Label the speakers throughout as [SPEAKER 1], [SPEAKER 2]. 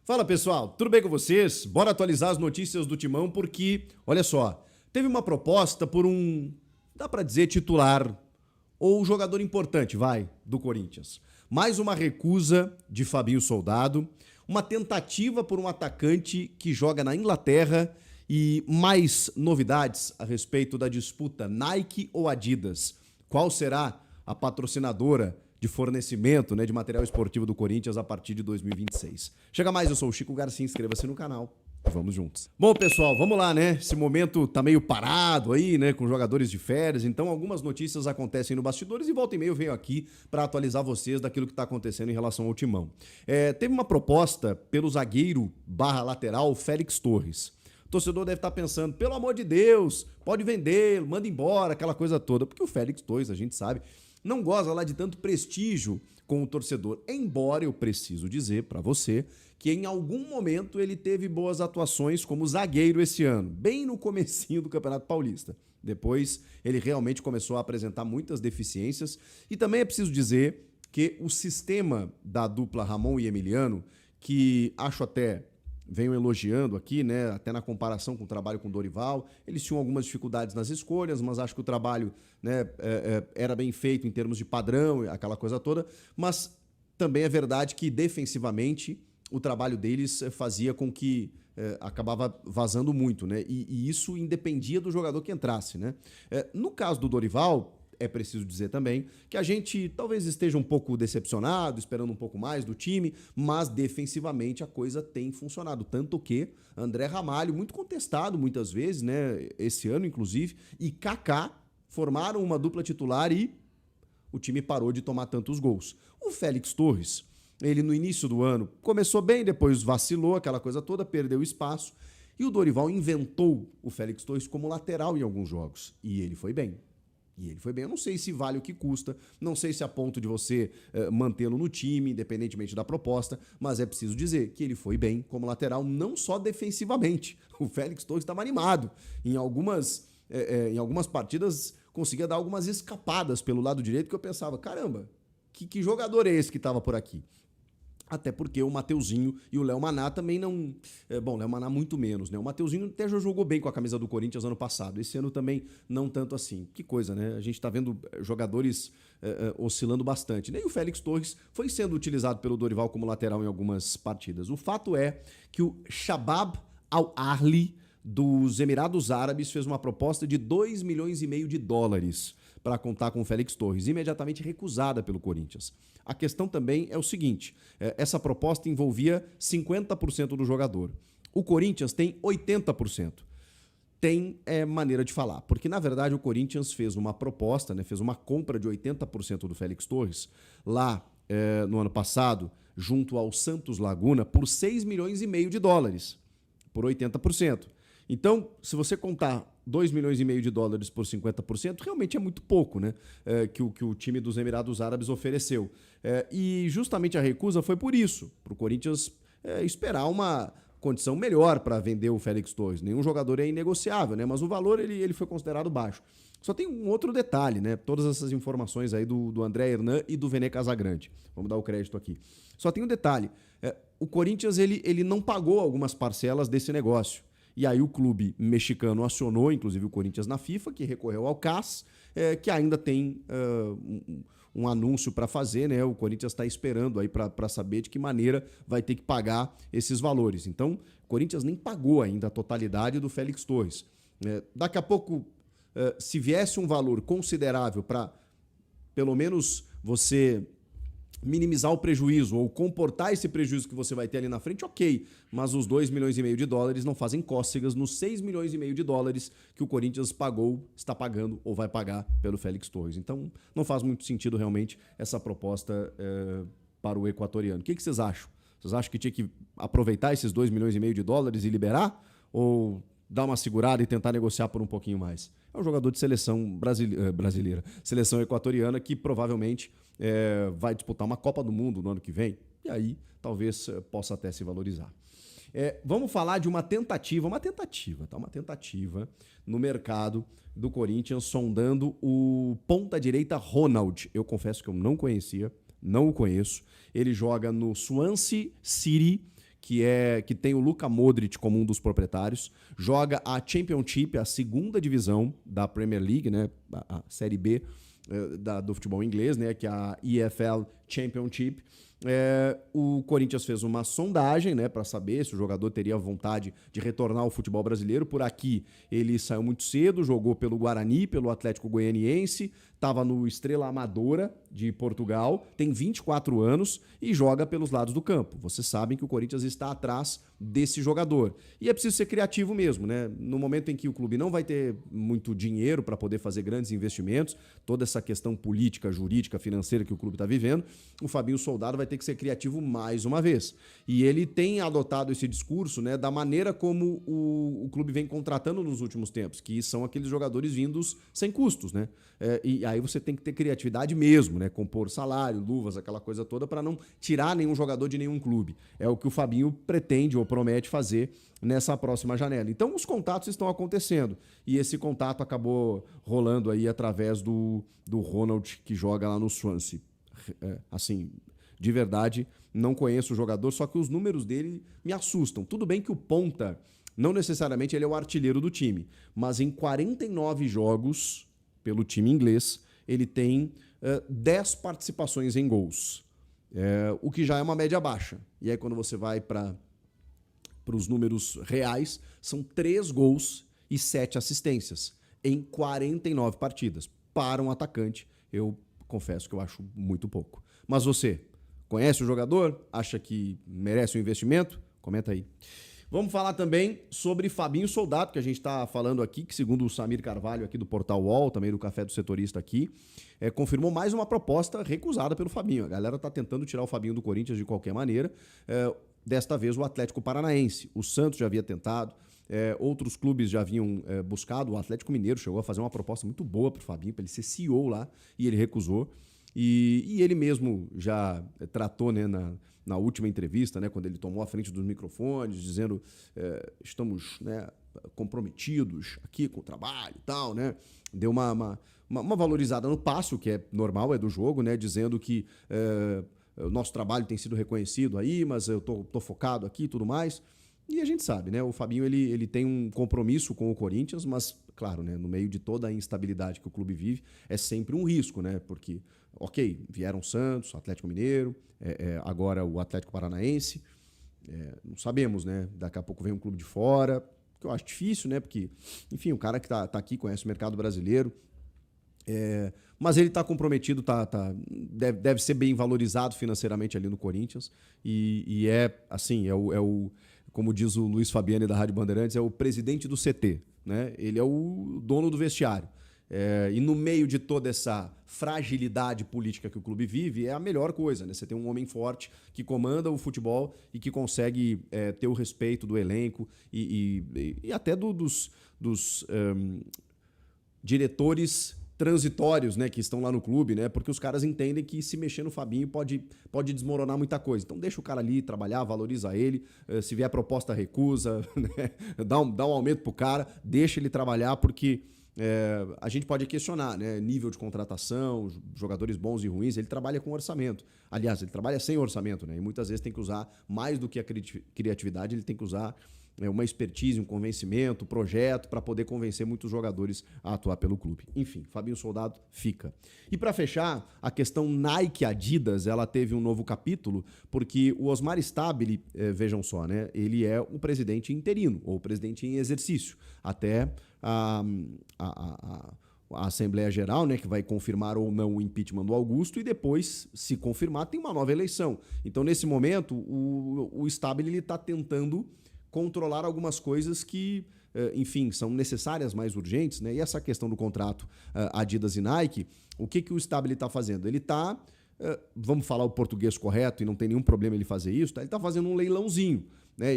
[SPEAKER 1] Fala pessoal, tudo bem com vocês? Bora atualizar as notícias do Timão porque, olha só, teve uma proposta por dá pra dizer titular ou jogador importante, do Corinthians. Mais uma recusa de Fabinho Soldado, uma tentativa por um atacante que joga na Inglaterra e mais novidades a respeito da disputa Nike ou Adidas. Qual será a patrocinadora de fornecimento, de material esportivo do Corinthians a partir de 2026. Chega mais, eu sou o Chico Garcia, inscreva-se no canal e vamos juntos. Bom, pessoal, vamos lá, Esse momento tá meio parado aí, com jogadores de férias, então algumas notícias acontecem no bastidores e volta e meia eu venho aqui para atualizar vocês daquilo que tá acontecendo em relação ao Timão. Teve uma proposta pelo zagueiro /lateral Félix Torres. O torcedor deve estar pensando, pelo amor de Deus, pode vender, manda embora, aquela coisa toda, porque o Félix Torres, a gente sabe, não goza lá de tanto prestígio com o torcedor, embora eu preciso dizer para você que em algum momento ele teve boas atuações como zagueiro esse ano, bem no comecinho do Campeonato Paulista. Depois ele realmente começou a apresentar muitas deficiências e também é preciso dizer que o sistema da dupla Ramon e Emiliano, que acho até venho elogiando aqui, até na comparação com o trabalho com o Dorival. Eles tinham algumas dificuldades nas escolhas, mas acho que o trabalho era bem feito em termos de padrão, aquela coisa toda. Mas também é verdade que, defensivamente, o trabalho deles fazia com que acabava vazando muito, E isso independia do jogador que entrasse, No caso do Dorival, é preciso dizer também que a gente talvez esteja um pouco decepcionado, esperando um pouco mais do time, mas defensivamente a coisa tem funcionado. Tanto que André Ramalho, muito contestado muitas vezes, esse ano inclusive, e Kaká formaram uma dupla titular e o time parou de tomar tantos gols. O Félix Torres, ele no início do ano começou bem, depois vacilou, aquela coisa toda, perdeu espaço, e o Dorival inventou o Félix Torres como lateral em alguns jogos, e ele foi bem. Eu não sei se vale o que custa, não sei se a ponto de você mantê-lo no time, independentemente da proposta, mas é preciso dizer que ele foi bem como lateral, não só defensivamente. O Félix Torres estava animado. Em algumas partidas conseguia dar algumas escapadas pelo lado direito que eu pensava, caramba, que jogador é esse que estava por aqui? Até porque o Mateuzinho e o Léo Maná também não... Bom, o Léo Maná muito menos, O Mateuzinho até já jogou bem com a camisa do Corinthians ano passado. Esse ano também não tanto assim. Que coisa, A gente tá vendo jogadores oscilando bastante, E o Félix Torres foi sendo utilizado pelo Dorival como lateral em algumas partidas. O fato é que o Shabab Al-Ahli dos Emirados Árabes fez uma proposta de 2,5 milhões de dólares para contar com o Félix Torres, imediatamente recusada pelo Corinthians. A questão também é o seguinte, essa proposta envolvia 50% do jogador. O Corinthians tem 80%. Tem maneira de falar, porque na verdade o Corinthians fez uma proposta, fez uma compra de 80% do Félix Torres lá no ano passado, junto ao Santos Laguna, por 6,5 milhões de dólares, por 80%. Então, se você contar 2,5 milhões de dólares por 50%, realmente é muito pouco, que o time dos Emirados Árabes ofereceu. E justamente a recusa foi por isso, para o Corinthians esperar uma condição melhor para vender o Félix Torres. Nenhum jogador é inegociável, mas o valor ele foi considerado baixo. Só tem um outro detalhe, todas essas informações aí do André Hernan e do Vene Casagrande. Vamos dar o crédito aqui. Só tem um detalhe, o Corinthians ele não pagou algumas parcelas desse negócio. E aí o clube mexicano acionou, inclusive o Corinthians na FIFA, que recorreu ao CAS, que ainda tem um anúncio para fazer, O Corinthians está esperando aí para saber de que maneira vai ter que pagar esses valores. Então, o Corinthians nem pagou ainda a totalidade do Félix Torres. Daqui a pouco, se viesse um valor considerável para, pelo menos, você minimizar o prejuízo ou comportar esse prejuízo que você vai ter ali na frente, ok. Mas os 2,5 milhões de dólares não fazem cócegas nos 6,5 milhões de dólares que o Corinthians pagou, está pagando ou vai pagar pelo Félix Torres. Então, não faz muito sentido realmente essa proposta para o equatoriano. O que vocês acham? Vocês acham que tinha que aproveitar esses 2,5 milhões de dólares e liberar? Ou dar uma segurada e tentar negociar por um pouquinho mais? É um jogador de seleção brasileira, seleção equatoriana, que provavelmente vai disputar uma Copa do Mundo no ano que vem, e aí talvez possa até se valorizar. Vamos falar de uma tentativa no mercado do Corinthians, sondando o ponta-direita Ronald. Eu confesso que eu não conhecia, não o conheço. Ele joga no Swansea City, que tem o Luka Modric como um dos proprietários, joga a Championship, a segunda divisão da Premier League, né, a Série B do futebol inglês, né, que é a EFL Championship. O Corinthians fez uma sondagem, né, para saber se o jogador teria vontade de retornar ao futebol brasileiro. Por aqui ele saiu muito cedo, jogou pelo Guarani, pelo Atlético Goianiense, estava no Estrela Amadora de Portugal, tem 24 anos e joga pelos lados do campo. Vocês sabem que o Corinthians está atrás desse jogador. E é preciso ser criativo mesmo, né? No momento em que o clube não vai ter muito dinheiro para poder fazer grandes investimentos, toda essa questão política, jurídica, financeira que o clube está vivendo, o Fabinho Soldado vai ter que ser criativo mais uma vez. E ele tem adotado esse discurso, né, da maneira como o clube vem contratando nos últimos tempos, que são aqueles jogadores vindos sem custos, né? E aí você tem que ter criatividade mesmo, né? Compor salário, luvas, aquela coisa toda, para não tirar nenhum jogador de nenhum clube. É o que o Fabinho pretende ou promete fazer nessa próxima janela. Então os contatos estão acontecendo. E esse contato acabou rolando aí através do Ronald, que joga lá no Swansea. Assim, de verdade, não conheço o jogador, só que os números dele me assustam. Tudo bem que o ponta, não necessariamente ele é o artilheiro do time, mas em 49 jogos pelo time inglês, ele tem 10 participações em gols, o que já é uma média baixa. E aí quando você vai para os números reais, são 3 gols e 7 assistências em 49 partidas. Para um atacante, eu confesso que eu acho muito pouco. Mas você conhece o jogador? Acha que merece um investimento? Comenta aí. Vamos falar também sobre Fabinho Soldado, que a gente está falando aqui, que segundo o Samir Carvalho aqui do Portal UOL, também do Café do Setorista aqui, confirmou mais uma proposta recusada pelo Fabinho. A galera está tentando tirar o Fabinho do Corinthians de qualquer maneira. Desta vez o Atlético Paranaense. O Santos já havia tentado, outros clubes já haviam buscado. O Atlético Mineiro chegou a fazer uma proposta muito boa para o Fabinho, para ele ser CEO lá, e ele recusou. E ele mesmo já tratou, né, na última entrevista, né, quando ele tomou a frente dos microfones, dizendo estamos, né, comprometidos aqui com o trabalho e tal, né? Deu uma valorizada no passe, o que é normal, é do jogo, né? Dizendo que o nosso trabalho tem sido reconhecido aí, mas eu tô focado aqui e tudo mais. E a gente sabe, né? O Fabinho ele tem um compromisso com o Corinthians, mas, claro, né, no meio de toda a instabilidade que o clube vive, é sempre um risco, né? Porque, ok, vieram Santos, Atlético Mineiro, agora o Atlético Paranaense, não sabemos, né? Daqui a pouco vem um clube de fora, que eu acho difícil, né? Porque, enfim, o cara que tá aqui conhece o mercado brasileiro, mas ele está comprometido, deve ser bem valorizado financeiramente ali no Corinthians, e assim, como diz o Luiz Fabiani da Rádio Bandeirantes, é o presidente do CT, né? Ele é o dono do vestiário. E no meio de toda essa fragilidade política que o clube vive, é a melhor coisa, né? Você tem um homem forte que comanda o futebol e que consegue ter o respeito do elenco e até dos diretores transitórios, né, que estão lá no clube, né, porque os caras entendem que se mexer no Fabinho pode desmoronar muita coisa. Então deixa o cara ali trabalhar, valoriza ele, se vier proposta recusa, né, dá um aumento pro cara, deixa ele trabalhar, porque a gente pode questionar, né, nível de contratação, jogadores bons e ruins, ele trabalha com orçamento. Aliás, ele trabalha sem orçamento, né, e muitas vezes tem que usar mais do que a criatividade, ele tem que usar uma expertise, um convencimento, projeto para poder convencer muitos jogadores a atuar pelo clube. Enfim, Fabinho Soldado fica. E para fechar, a questão Nike-Adidas, ela teve um novo capítulo, porque o Osmar Stabile, vejam só, né, ele é o presidente interino, ou o presidente em exercício, até a Assembleia Geral, né, que vai confirmar ou não o impeachment do Augusto, e depois, se confirmar, tem uma nova eleição. Então, nesse momento, o Stabile está tentando controlar algumas coisas que, enfim, são necessárias, mais urgentes, né? E essa questão do contrato Adidas e Nike, o que o Stabile está fazendo? Ele está, vamos falar o português correto, e não tem nenhum problema ele fazer isso, tá? Ele está fazendo um leilãozinho, né?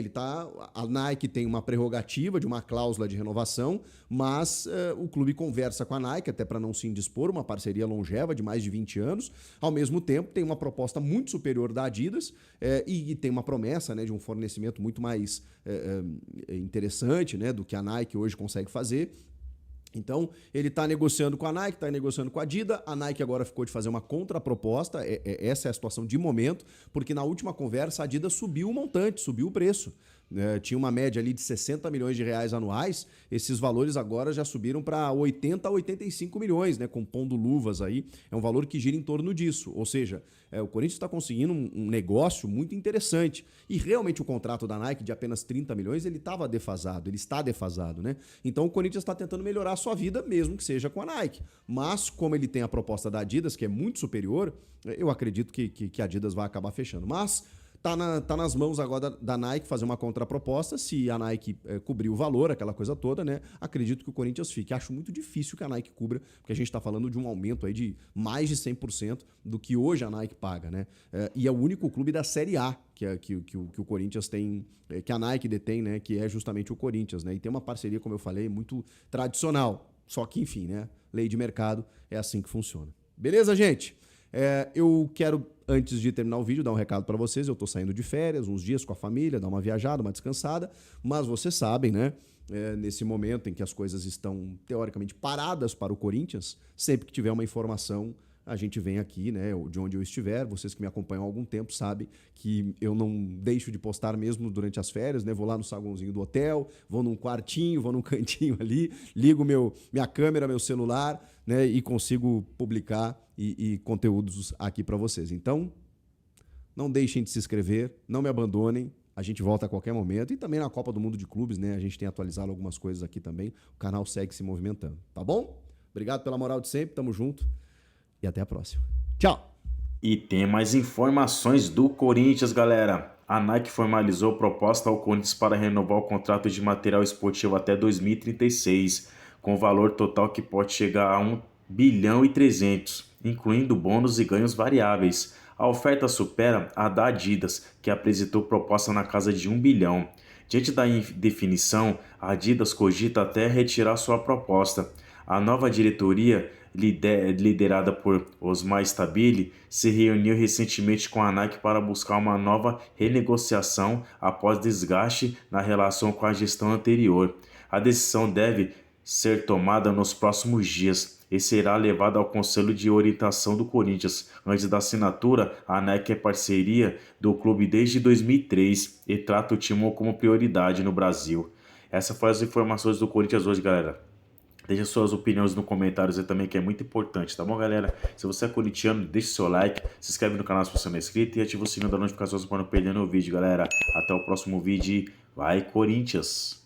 [SPEAKER 1] A Nike tem uma prerrogativa de uma cláusula de renovação, mas o clube conversa com a Nike, até para não se indispor, uma parceria longeva de mais de 20 anos. Ao mesmo tempo, tem uma proposta muito superior da Adidas e tem uma promessa, né, de um fornecimento muito mais interessante, né, do que a Nike hoje consegue fazer. Então, ele está negociando com a Nike, está negociando com a Adidas. A Nike agora ficou de fazer uma contraproposta. Essa é a situação de momento, porque na última conversa a Adidas subiu o montante, subiu o preço. Tinha uma média ali de 60 milhões de reais anuais. Esses valores agora já subiram para 80 a 85 milhões, né? Compondo luvas aí. É um valor que gira em torno disso. Ou seja, o Corinthians está conseguindo um negócio muito interessante. E realmente o contrato da Nike de apenas 30 milhões, ele estava defasado, ele está defasado, né? Então o Corinthians está tentando melhorar a sua vida, mesmo que seja com a Nike. Mas, como ele tem a proposta da Adidas, que é muito superior, eu acredito que a Adidas vai acabar fechando. Mas tá nas mãos agora da Nike fazer uma contraproposta. Se a Nike cobrir o valor, aquela coisa toda, né? Acredito que o Corinthians fique. Acho muito difícil que a Nike cubra, porque a gente está falando de um aumento aí de mais de 100% do que hoje a Nike paga, né? E é o único clube da Série A que o Corinthians tem, que a Nike detém, né? Que é justamente o Corinthians, né? E tem uma parceria, como eu falei, muito tradicional. Só que, enfim, né? Lei de mercado é assim que funciona. Beleza, gente? Eu quero, antes de terminar o vídeo, dar um recado para vocês. Eu estou saindo de férias, uns dias com a família, dar uma viajada, uma descansada, mas vocês sabem, né? Nesse momento em que as coisas estão teoricamente paradas para o Corinthians, sempre que tiver uma informação, a gente vem aqui, né, de onde eu estiver. Vocês que me acompanham há algum tempo sabem que eu não deixo de postar mesmo durante as férias, né? Vou lá no saguãozinho do hotel, vou num quartinho, vou num cantinho ali, ligo minha câmera, meu celular, né, e consigo publicar e conteúdos aqui para vocês. Então, não deixem de se inscrever, não me abandonem. A gente volta a qualquer momento. E também na Copa do Mundo de Clubes, né? A gente tem atualizado algumas coisas aqui também. O canal segue se movimentando, tá bom? Obrigado pela moral de sempre, tamo junto. E até a próxima. Tchau!
[SPEAKER 2] E tem mais informações do Corinthians, galera. A Nike formalizou proposta ao Corinthians para renovar o contrato de material esportivo até 2036, com valor total que pode chegar a 1 bilhão e 300, incluindo bônus e ganhos variáveis. A oferta supera a da Adidas, que apresentou proposta na casa de 1 bilhão. Diante da indefinição, a Adidas cogita até retirar sua proposta. A nova diretoria, liderada por Osmar Stabile, se reuniu recentemente com a Nike para buscar uma nova renegociação após desgaste na relação com a gestão anterior. A decisão deve ser tomada nos próximos dias e será levada ao Conselho de Orientação do Corinthians. Antes da assinatura, a Nike é parceria do clube desde 2003 e trata o Timão como prioridade no Brasil. Essas foram as informações do Corinthians hoje, galera. Deixe suas opiniões nos comentários aí também, que é muito importante, tá bom, galera? Se você é corintiano, deixe seu like, se inscreve no canal se você não é inscrito e ativa o sininho das notificações para não perder nenhum vídeo, galera. Até o próximo vídeo. Vai, Corinthians!